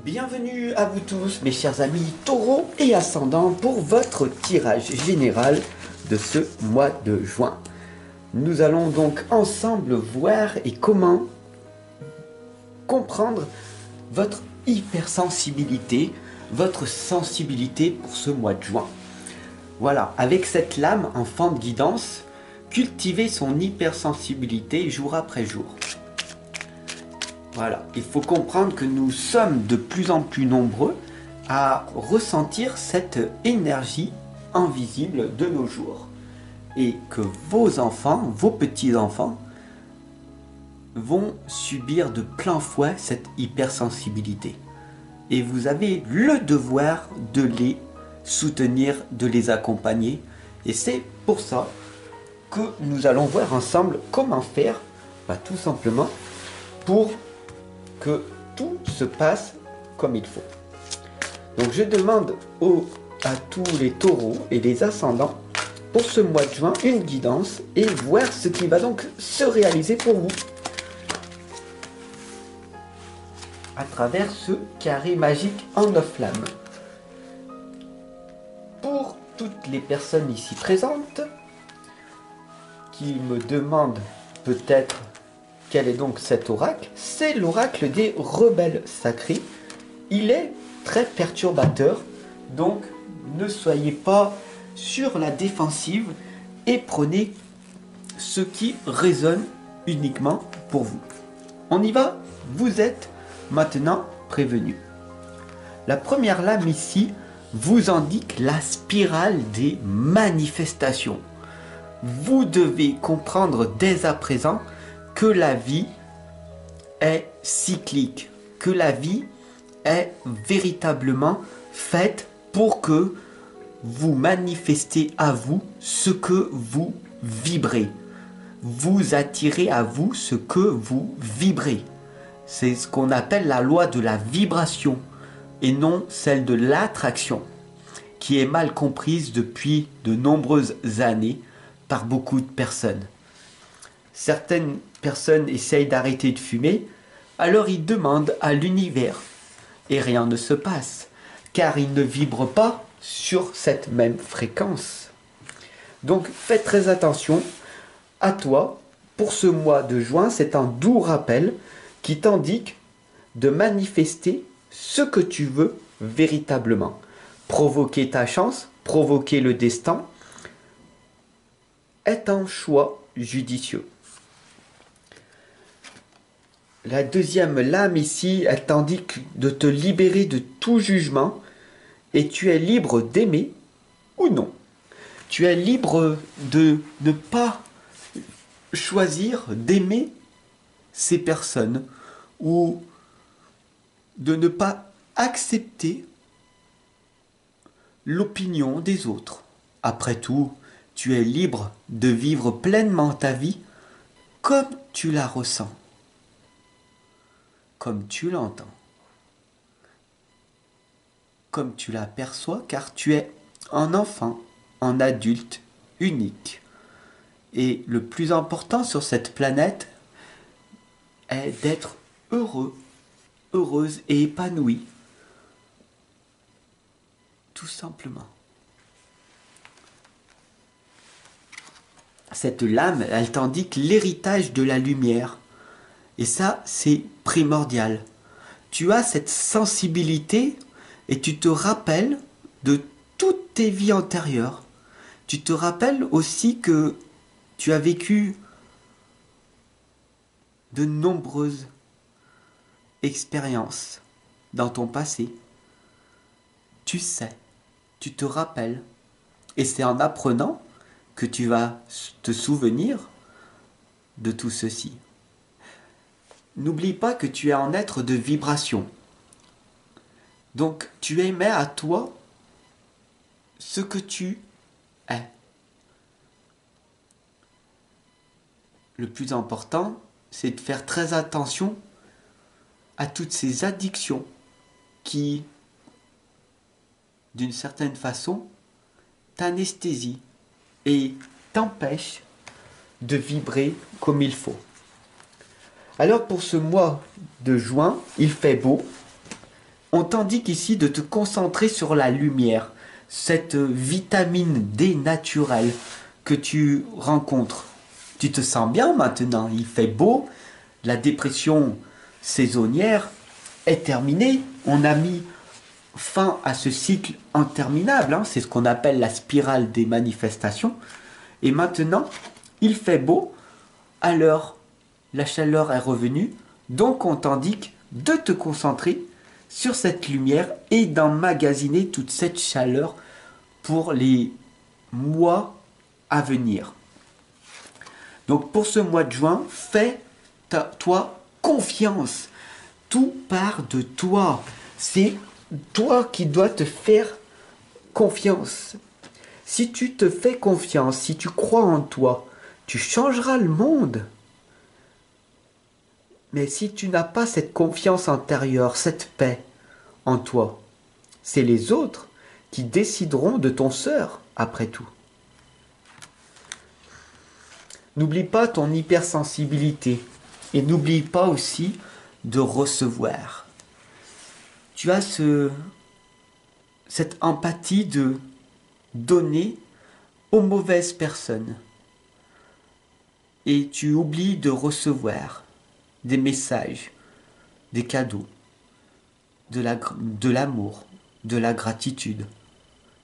Bienvenue à vous tous, mes chers amis taureaux et ascendants, pour votre tirage général de ce mois de juin. Nous allons donc ensemble voir et comment comprendre votre hypersensibilité, votre sensibilité pour ce mois de juin. Voilà, avec cette lame en fente guidance, cultivez son hypersensibilité jour après jour. Voilà, il faut comprendre que nous sommes de plus en plus nombreux à ressentir cette énergie invisible de nos jours. Et que vos enfants, vos petits-enfants, vont subir de plein fouet cette hypersensibilité. Et vous avez le devoir de les soutenir, de les accompagner. Et c'est pour ça que nous allons voir ensemble comment faire, tout simplement, pour que tout se passe comme il faut. Donc je demande à tous les taureaux et les ascendants pour ce mois de juin une guidance et voir ce qui va donc se réaliser pour vous à travers ce carré magique en 9 flammes. Pour toutes les personnes ici présentes qui me demandent peut-être quel est donc cet oracle, c'est l'oracle des rebelles sacrés. Il est très perturbateur, donc ne soyez pas sur la défensive et prenez ce qui résonne uniquement pour vous. On y va? Vous êtes maintenant prévenus. La première lame ici vous indique la spirale des manifestations. Vous devez comprendre dès à présent que la vie est cyclique, que la vie est véritablement faite pour que vous manifestez à vous ce que vous vibrez. Vous attirez à vous ce que vous vibrez. C'est ce qu'on appelle la loi de la vibration et non celle de l'attraction, qui est mal comprise depuis de nombreuses années par beaucoup de personnes. Certaines personnes essayent d'arrêter de fumer, alors ils demandent à l'univers et rien ne se passe, car ils ne vibrent pas sur cette même fréquence. Donc faites très attention à toi. Pour ce mois de juin, c'est un doux rappel qui t'indique de manifester ce que tu veux véritablement. Provoquer ta chance, provoquer le destin est un choix judicieux. La deuxième lame ici, elle t'indique de te libérer de tout jugement et tu es libre d'aimer ou non. Tu es libre de ne pas choisir d'aimer ces personnes ou de ne pas accepter l'opinion des autres. Après tout, tu es libre de vivre pleinement ta vie comme tu la ressens, comme tu l'entends, comme tu l'aperçois, car tu es un enfant, un adulte unique. Et le plus important sur cette planète est d'être heureux, heureuse et épanouie. Tout simplement. Cette lame, elle t'indique l'héritage de la lumière. Et ça, c'est primordial. Tu as cette sensibilité et tu te rappelles de toutes tes vies antérieures. Tu te rappelles aussi que tu as vécu de nombreuses expériences dans ton passé. Tu sais, tu te rappelles. Et c'est en apprenant que tu vas te souvenir de tout ceci. N'oublie pas que tu es un être de vibration. Donc tu émets à toi ce que tu es. Le plus important, c'est de faire très attention à toutes ces addictions qui, d'une certaine façon, t'anesthésient et t'empêchent de vibrer comme il faut. Alors pour ce mois de juin, il fait beau, On t'indique ici de te concentrer sur la lumière, cette vitamine D naturelle que tu rencontres. Tu te sens bien maintenant, il fait beau, la dépression saisonnière est terminée, on a mis fin à ce cycle interminable, hein, c'est ce qu'on appelle la spirale des manifestations, et maintenant il fait beau, alors la chaleur est revenue, donc on t'indique de te concentrer sur cette lumière et d'emmagasiner toute cette chaleur pour les mois à venir. Donc pour ce mois de juin, fais-toi confiance. Tout part de toi. C'est toi qui dois te faire confiance. Si tu te fais confiance, si tu crois en toi, tu changeras le monde. Mais si tu n'as pas cette confiance intérieure, cette paix en toi, c'est les autres qui décideront de ton sort, après tout. N'oublie pas ton hypersensibilité et n'oublie pas aussi de recevoir. Tu as cette empathie de donner aux mauvaises personnes et tu oublies de recevoir des messages, des cadeaux, de l'amour, de la gratitude.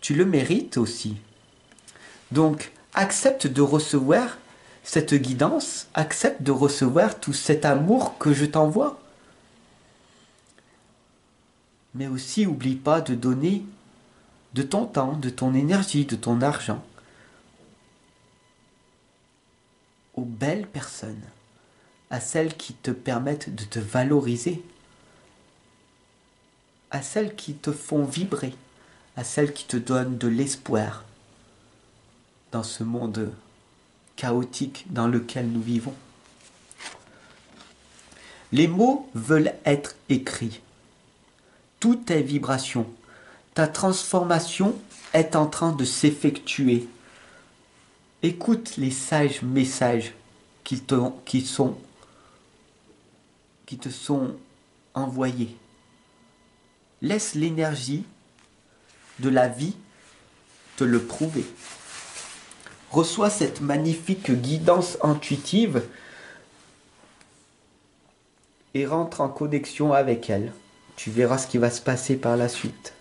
Tu le mérites aussi. Donc, accepte de recevoir cette guidance, accepte de recevoir tout cet amour que je t'envoie. Mais aussi, n'oublie pas de donner de ton temps, de ton énergie, de ton argent aux belles personnes, à celles qui te permettent de te valoriser, à celles qui te font vibrer, à celles qui te donnent de l'espoir dans ce monde chaotique dans lequel nous vivons. Les mots veulent être écrits. Tout est vibration. Ta transformation est en train de s'effectuer. Écoute les sages messages qui te sont envoyés. Laisse l'énergie de la vie te le prouver. Reçois cette magnifique guidance intuitive et rentre en connexion avec elle. Tu verras ce qui va se passer par la suite.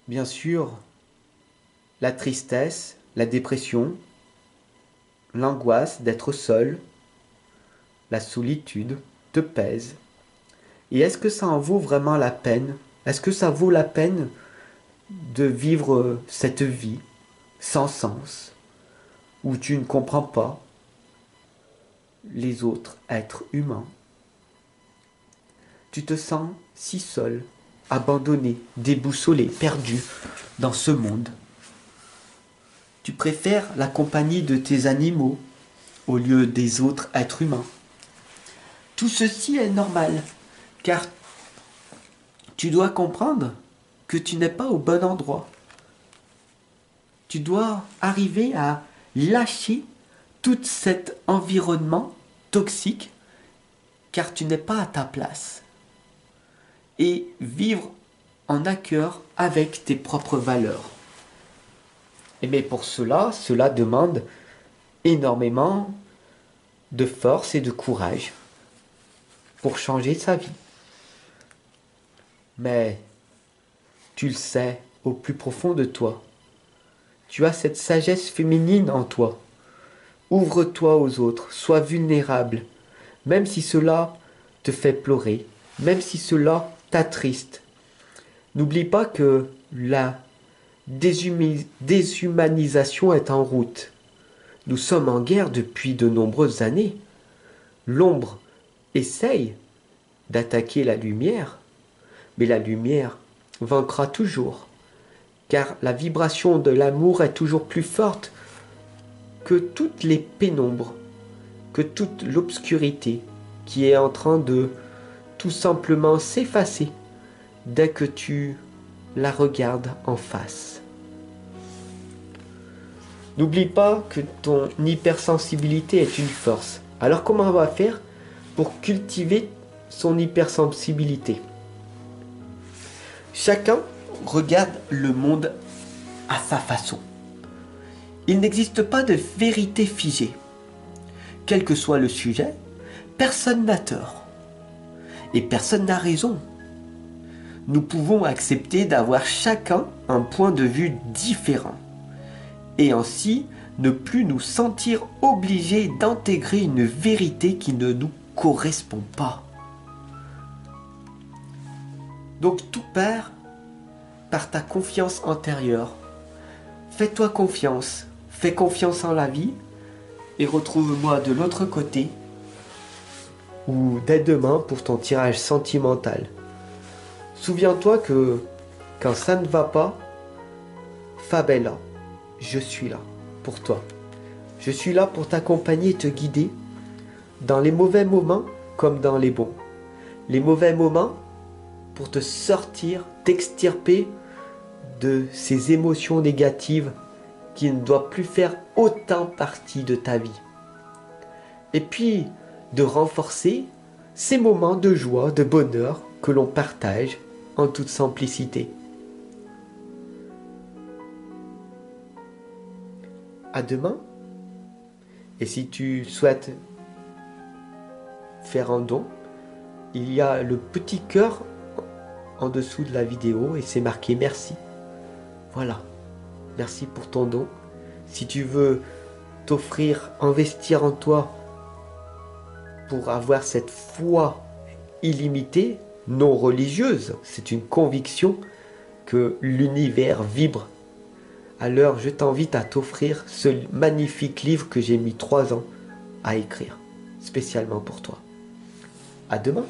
Bien sûr, la tristesse, la dépression, l'angoisse d'être seul, la solitude te pèsent. Et est-ce que ça en vaut vraiment la peine? Est-ce que ça vaut la peine de vivre cette vie sans sens, où tu ne comprends pas les autres êtres humains? Tu te sens si seul, abandonné, déboussolé, perdu dans ce monde. Tu préfères la compagnie de tes animaux au lieu des autres êtres humains. Tout ceci est normal, car tu dois comprendre que tu n'es pas au bon endroit. Tu dois arriver à lâcher tout cet environnement toxique, car tu n'es pas à ta place. Et vivre en accord avec tes propres valeurs. Mais pour cela demande énormément de force et de courage pour changer sa vie. Mais tu le sais au plus profond de toi. Tu as cette sagesse féminine en toi. Ouvre-toi aux autres, sois vulnérable, même si cela te fait pleurer, même si cela t'attriste. N'oublie pas que la déshumanisation est en route. Nous sommes en guerre depuis de nombreuses années. L'ombre essaye d'attaquer la lumière, mais la lumière vaincra toujours, car la vibration de l'amour est toujours plus forte que toutes les pénombres, que toute l'obscurité qui est en train de tout simplement s'effacer dès que tu la regardes en face. N'oublie pas que ton hypersensibilité est une force. Alors comment on va faire pour cultiver son hypersensibilité. Chacun regarde le monde à sa façon. Il n'existe pas de vérité figée. Quel que soit le sujet, personne n'a tort. Et personne n'a raison. Nous pouvons accepter d'avoir chacun un point de vue différent. Et ainsi, ne plus nous sentir obligés d'intégrer une vérité qui ne nous correspond pas. Donc tout part par ta confiance intérieure. Fais-toi confiance, fais confiance en la vie et retrouve-moi de l'autre côté ou dès demain pour ton tirage sentimental. Souviens-toi que quand ça ne va pas, Fab est là. Je suis là pour toi. Je suis là pour t'accompagner et te guider dans les mauvais moments comme dans les bons. Les mauvais moments pour te sortir, t'extirper de ces émotions négatives qui ne doivent plus faire autant partie de ta vie. Et puis de renforcer ces moments de joie, de bonheur que l'on partage en toute simplicité. À demain. Et si tu souhaites faire un don, il y a le petit cœur en dessous de la vidéo et c'est marqué merci. Voilà. Merci pour ton don. Si tu veux t'offrir, investir en toi pour avoir cette foi illimitée, non religieuse, c'est une conviction que l'univers vibre. Alors je t'invite à t'offrir ce magnifique livre que j'ai mis 3 ans à écrire, spécialement pour toi. À demain.